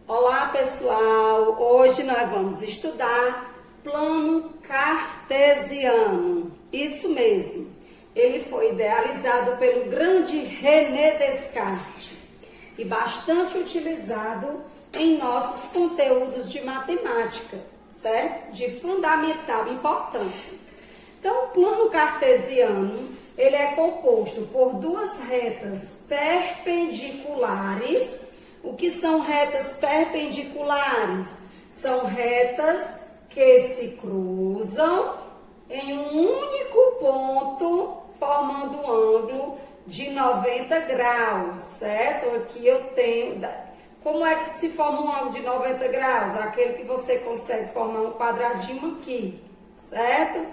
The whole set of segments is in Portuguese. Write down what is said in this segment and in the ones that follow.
Olá pessoal, hoje nós vamos estudar plano cartesiano, isso mesmo, ele foi idealizado pelo grande René Descartes e bastante utilizado em nossos conteúdos de matemática, certo? De fundamental importância. Então o plano cartesiano, ele é composto por duas retas perpendiculares. O que são retas perpendiculares? São retas que se cruzam em um único ponto, formando um ângulo de 90 graus, certo? Aqui eu tenho... Como é que se forma um ângulo de 90 graus? Aquele que você consegue formar um quadradinho aqui, certo?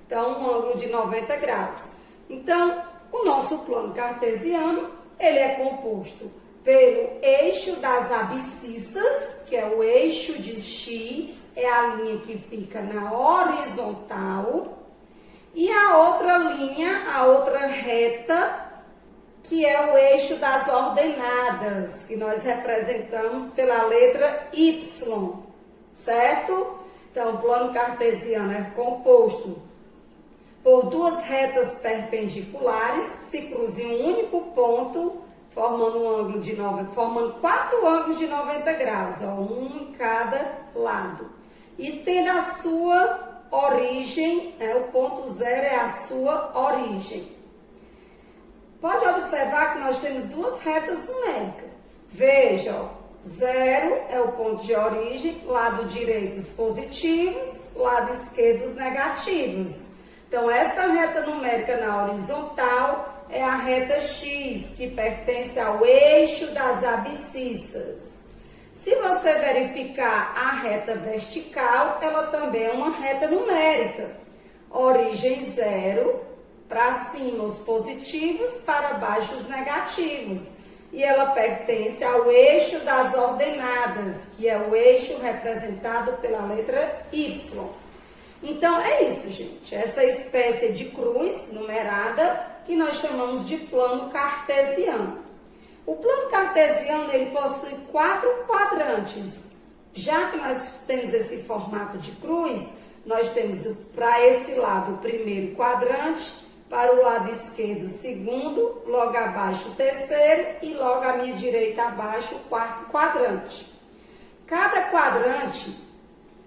Então, um ângulo de 90 graus. Então, o nosso plano cartesiano, ele é composto pelo eixo das abscissas, que é o eixo de X, é a linha que fica na horizontal, e a outra linha, a outra reta, que é o eixo das ordenadas, que nós representamos pela letra Y, certo? Então, o plano cartesiano é composto por duas retas perpendiculares, se cruzam em um único ponto, formando formando 4 ângulos de 90 graus, ó, um em cada lado. E tendo a sua origem, o ponto zero é a sua origem. Pode observar que nós temos duas retas numéricas. Veja, ó, 0 é o ponto de origem, lado direito os positivos, lado esquerdo os negativos. Então, essa reta numérica na horizontal é a reta X, que pertence ao eixo das abscissas. Se você verificar a reta vertical, ela também é uma reta numérica. Origem 0, para cima os positivos, para baixo os negativos. E ela pertence ao eixo das ordenadas, que é o eixo representado pela letra Y. Então, é isso, gente. Essa espécie de cruz numerada que nós chamamos de plano cartesiano. O plano cartesiano, ele possui 4 quadrantes. Já que nós temos esse formato de cruz, nós temos para esse lado o primeiro quadrante, para o lado esquerdo o segundo, logo abaixo o terceiro e logo à minha direita abaixo o quarto quadrante. Cada quadrante,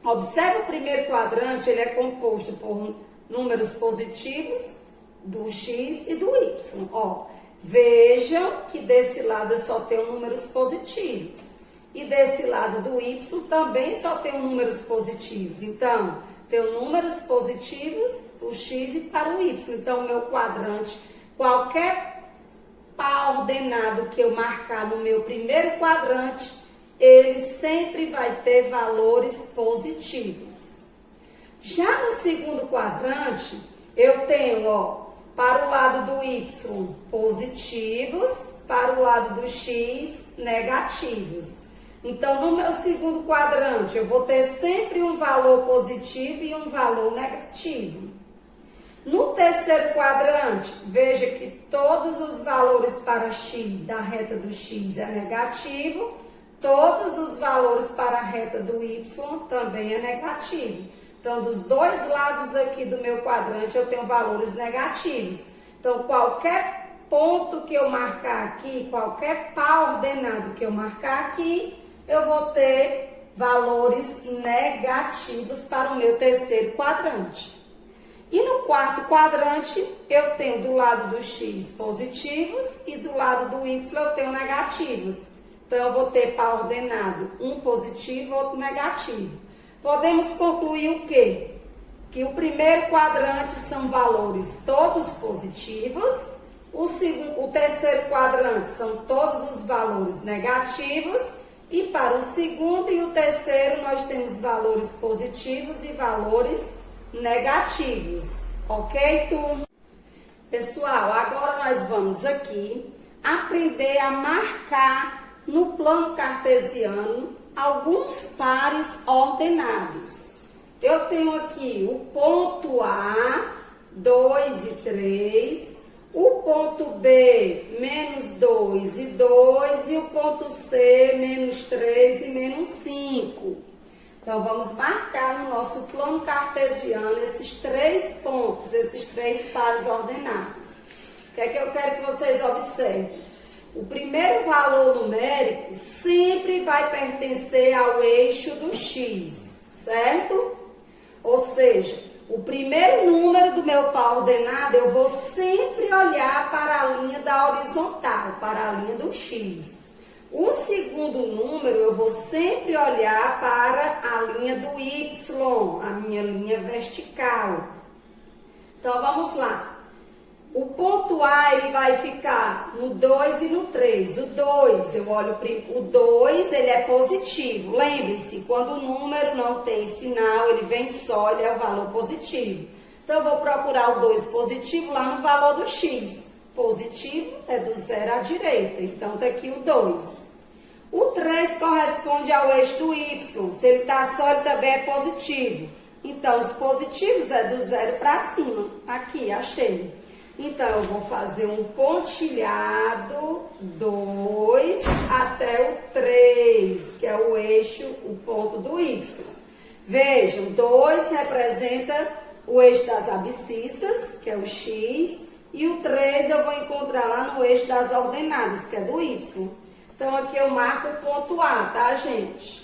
observe o primeiro quadrante, ele é composto por números positivos do X e do Y. Ó, vejam que desse lado eu só tenho números positivos. E desse lado do Y também só tenho números positivos. Então, tenho números positivos, o X e para o Y. Então, o meu quadrante, qualquer par ordenado que eu marcar no meu primeiro quadrante, ele sempre vai ter valores positivos. Já no segundo quadrante, eu tenho, ó, para o lado do Y, positivos, para o lado do X, negativos. Então, no meu segundo quadrante, eu vou ter sempre um valor positivo e um valor negativo. No terceiro quadrante, veja que todos os valores para X da reta do X é negativo, todos os valores para a reta do Y também é negativo. Então, dos dois lados aqui do meu quadrante, eu tenho valores negativos. Então, qualquer ponto que eu marcar aqui, qualquer par ordenado que eu marcar aqui, eu vou ter valores negativos para o meu terceiro quadrante. E no quarto quadrante, eu tenho do lado do X positivos e do lado do Y eu tenho negativos. Então, eu vou ter par ordenado, um positivo e outro negativo. Podemos concluir o quê? Que o primeiro quadrante são valores todos positivos, o terceiro quadrante são todos os valores negativos, e para o segundo e o terceiro nós temos valores positivos e valores negativos. Ok, turma? Pessoal, agora nós vamos aqui aprender a marcar no plano cartesiano alguns pares ordenados. Eu tenho aqui o ponto A, 2 e 3, o ponto B, menos 2 e 2, e o ponto C, menos 3 e menos 5. Então, vamos marcar no nosso plano cartesiano esses 3 pontos, esses 3 pares ordenados. O que é que eu quero que vocês observem? O primeiro valor numérico sempre vai pertencer ao eixo do x, certo? Ou seja, o primeiro número do meu par ordenado, eu vou sempre olhar para a linha da horizontal, para a linha do x. O segundo número, eu vou sempre olhar para a linha do y, a minha linha vertical. Então, vamos lá. O ponto A, ele vai ficar no 2 e no 3. O 2, eu olho o 2, ele é positivo. Lembre-se, quando o número não tem sinal, ele vem só, ele é o valor positivo. Então, eu vou procurar o 2 positivo lá no valor do x. Positivo é do 0 à direita, então tá aqui o 2. O 3 corresponde ao eixo do y. Se ele tá só, ele também é positivo. Então, os positivos é do 0 para cima. Aqui, achei. Então, eu vou fazer um pontilhado 2 até o 3, que é o eixo, o ponto do y. Vejam, 2 representa o eixo das abscissas, que é o x, e o 3 eu vou encontrar lá no eixo das ordenadas, que é do y. Então, aqui eu marco o ponto A, tá, gente?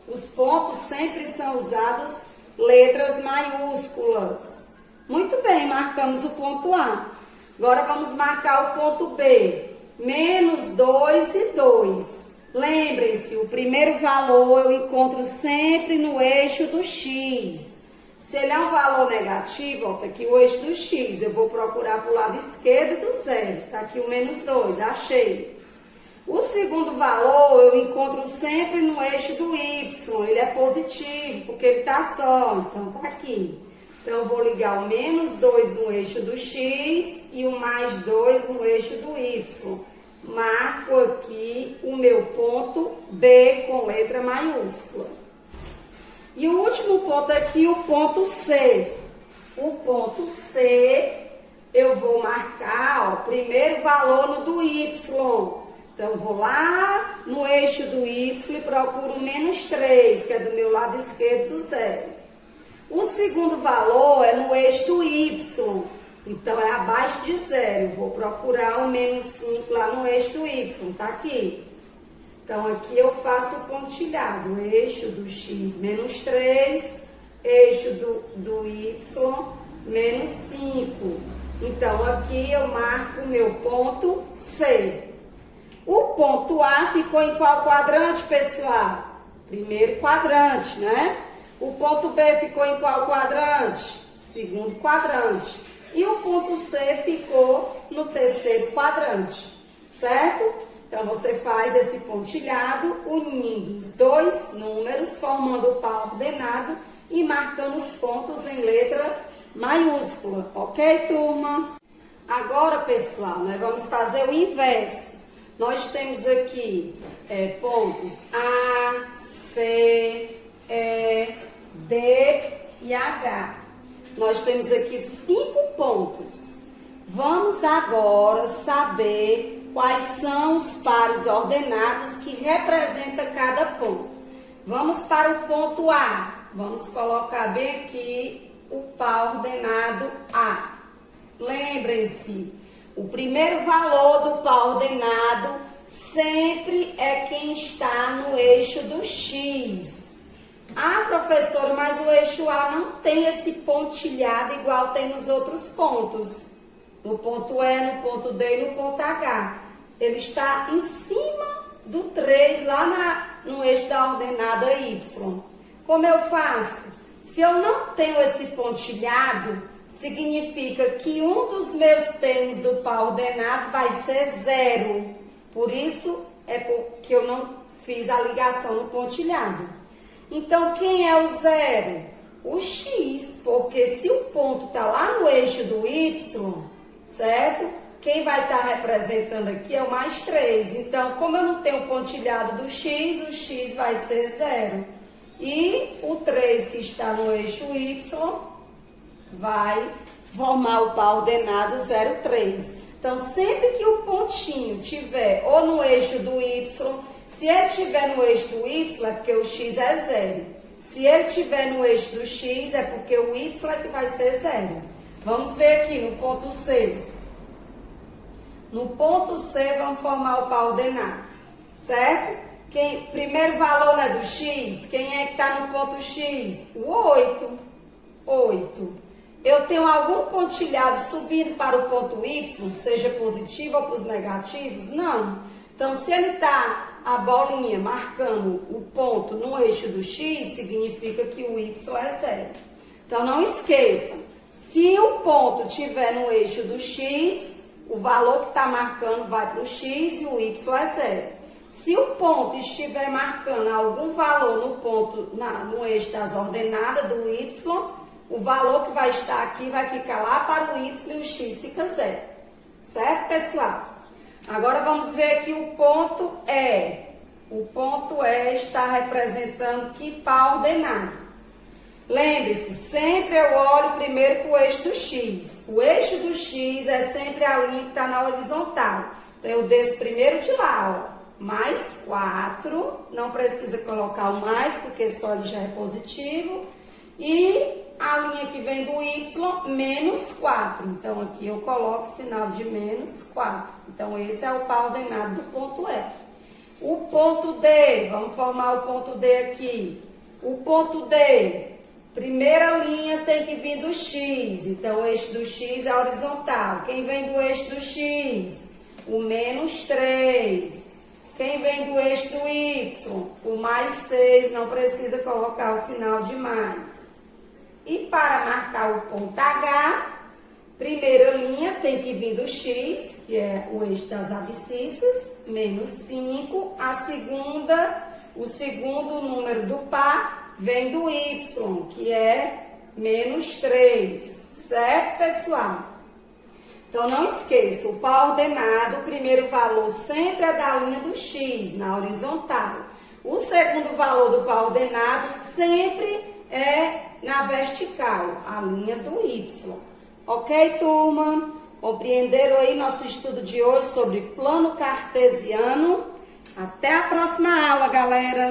Os pontos sempre são usados letras maiúsculas. Muito bem, marcamos o ponto A. Agora vamos marcar o ponto B. Menos 2 e 2. Lembrem-se, o primeiro valor eu encontro sempre no eixo do x. Se ele é um valor negativo, ó, tá aqui o eixo do x. Eu vou procurar para o lado esquerdo do zero. Tá aqui o menos 2, achei. O segundo valor eu encontro sempre no eixo do y. Ele é positivo, porque ele tá só. Então, tá aqui. Então, eu vou ligar o menos 2 no eixo do x e o mais 2 no eixo do y. Marco aqui o meu ponto B com letra maiúscula. E o último ponto aqui, o ponto C. O ponto C, eu vou marcar, ó, primeiro valor no do y. Então, eu vou lá no eixo do y e procuro o menos 3, que é do meu lado esquerdo do zero. O segundo valor é no eixo do y, então é abaixo de zero. Eu vou procurar o menos 5 lá no eixo do y, tá aqui. Então, aqui eu faço o pontilhado, eixo do x menos 3, eixo do y menos 5. Então, aqui eu marco o meu ponto C. O ponto A ficou em qual quadrante, pessoal? Primeiro quadrante, né? O ponto B ficou em qual quadrante? Segundo quadrante. E o ponto C ficou no terceiro quadrante, certo? Então, você faz esse pontilhado, unindo os dois números, formando o par ordenado e marcando os pontos em letra maiúscula. Ok, turma? Agora, pessoal, nós vamos fazer o inverso. Nós temos aqui pontos A, C, E, D e H. Nós temos aqui 5 pontos. Vamos agora saber quais são os pares ordenados que representam cada ponto. Vamos para o ponto A. Vamos colocar bem aqui o par ordenado A. Lembrem-se, o primeiro valor do par ordenado sempre é quem está no eixo do x. Ah, professora, mas o eixo A não tem esse pontilhado igual tem nos outros pontos. No ponto E, no ponto D e no ponto H. Ele está em cima do 3, lá no eixo da ordenada Y. Como eu faço? Se eu não tenho esse pontilhado, significa que um dos meus termos do par ordenado vai ser 0. Por isso, é porque eu não fiz a ligação no pontilhado. Então, quem é o 0? O x, porque se o ponto está lá no eixo do y, certo? Quem vai estar representando aqui é o mais 3. Então, como eu não tenho pontilhado do x, o x vai ser 0. E o 3 que está no eixo y vai formar o par ordenado 0,3. Então, sempre que o pontinho tiver ou no eixo do y, se ele tiver no eixo do y, é porque o x é zero. Se ele tiver no eixo do x, é porque o y é que vai ser zero. Vamos ver aqui no ponto C. No ponto C, vamos formar o par ordenado, certo? Primeiro valor, né, do x, quem é que está no ponto x? O 8. 8. Eu tenho algum pontilhado subindo para o ponto y, seja positivo ou para os negativos? Não. Então, se ele está, a bolinha, marcando o ponto no eixo do x, significa que o y é zero. Então, não esqueça, se o ponto estiver no eixo do x, o valor que está marcando vai para o x e o y é zero. Se o ponto estiver marcando algum valor no ponto, no eixo das ordenadas do y, o valor que vai estar aqui vai ficar lá para o y e o x fica zero. Certo, pessoal? Agora vamos ver aqui o ponto E. O ponto E está representando que par ordenado? Lembre-se, sempre eu olho primeiro para o eixo do x. O eixo do x é sempre a linha que está na horizontal. Então, eu desço primeiro de lá, ó. Mais 4, não precisa colocar o mais, porque só ele já é positivo. E a linha que vem do y, menos 4. Então, aqui eu coloco o sinal de menos 4. Então, esse é o par ordenado do ponto E. O ponto D, vamos formar o ponto D aqui. O ponto D, primeira linha tem que vir do x. Então, o eixo do x é horizontal. Quem vem do eixo do x? O menos 3. Quem vem do eixo do y? O mais 6, não precisa colocar o sinal de mais. E para marcar o ponto H, primeira linha tem que vir do x, que é o eixo das abscissas, menos 5. A segunda, o segundo número do par, vem do y, que é menos 3. Certo, pessoal? Então, não esqueça, o par ordenado, o primeiro valor sempre é da linha do x, na horizontal. O segundo valor do par ordenado sempre é na vertical, a linha do y. Ok, turma? Compreenderam aí nosso estudo de hoje sobre plano cartesiano? Até a próxima aula, galera!